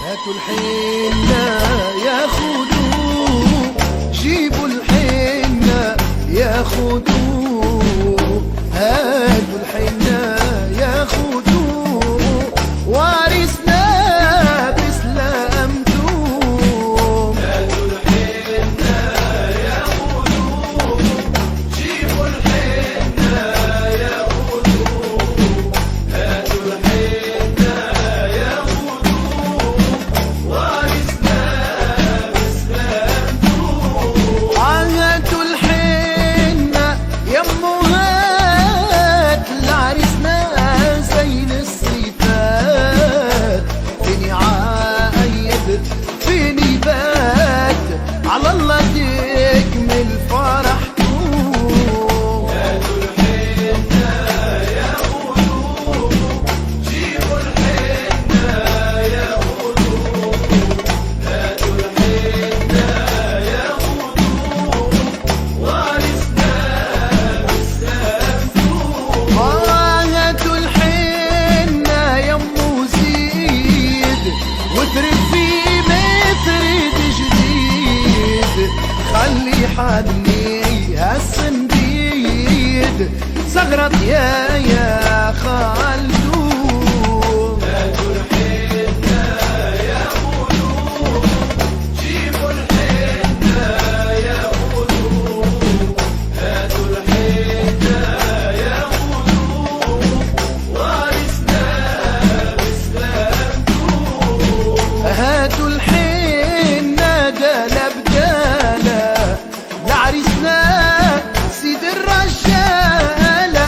هاتوا الحنة يا خدوه، جيبوا الحنة يا خدوه، هاتوا الحنة يا خدوه، وارثنا بسلامتوه. هاتوا الحنة يا خدوه، جيبوا الحنة يا خدوه، هاتوا الحنة يا خدوه، وارثنا بسلامتوه. هاتوا الحنة يمو، هات لعريسنا زين الصيفات، فيني عايد فيني بات، على الله تكمل فرحته. هاتوا الحنة يا خدوه، جيبوا الحنة يا خدوه، هاتوا الحنة يا خدوه، وارثنا بسلامتوه. هاتوا الحنة يمو زيد، وترد فيه مترد جديد، خلي حني هالصنديد زغرت يا خالدو. هاتوا الحنة يا خدوه، جيبوا الحنة يا خدوه، هاتوا الحنة يا خدوه، وارثنا بسلامتوه. هاتوا الحنة دالة بدالة لعريسنا سيد الرجالة،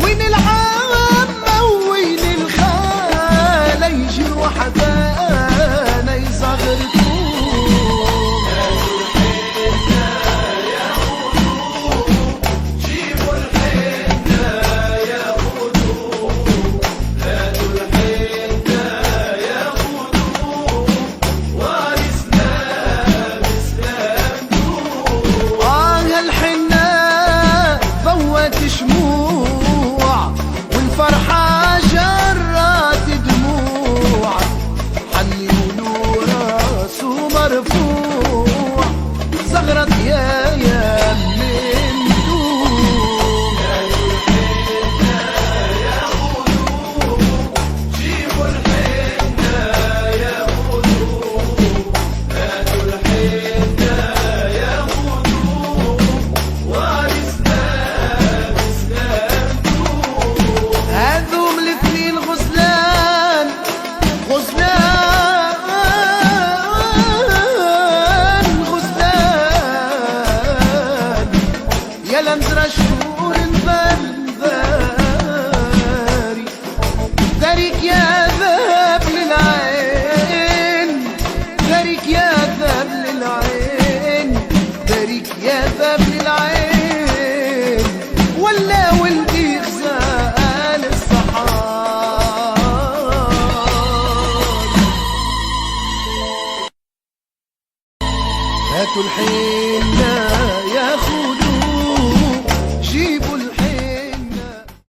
وين العامة وين الخالة يجروا حبانا يزغرتوه. هاتوا الحنة يا خدوه، جيبوا الحنة يا خدوه، هاتوا الحنة يا خدوه، وارثنا بسلامتوه. الحنة فوت شموع، والفرحة جرت دموع، حني وراسه مرفوع زغرت يا ممدوح. هاتوا الحنة يا خدوه، جيبوا الحنة يا خدوه، هاتوا الحنة يا خدوه، وارثنا بسلامتوه. هذوم الاثنين غزلان غزلان غزلان، يا لنزرة شهور نباري، داريك يا ذاب للعين، داريك يا ذاب للعين، داريك يا ذاب للعين، ولا ولدي غزال الصحاب. هاتوا الحنة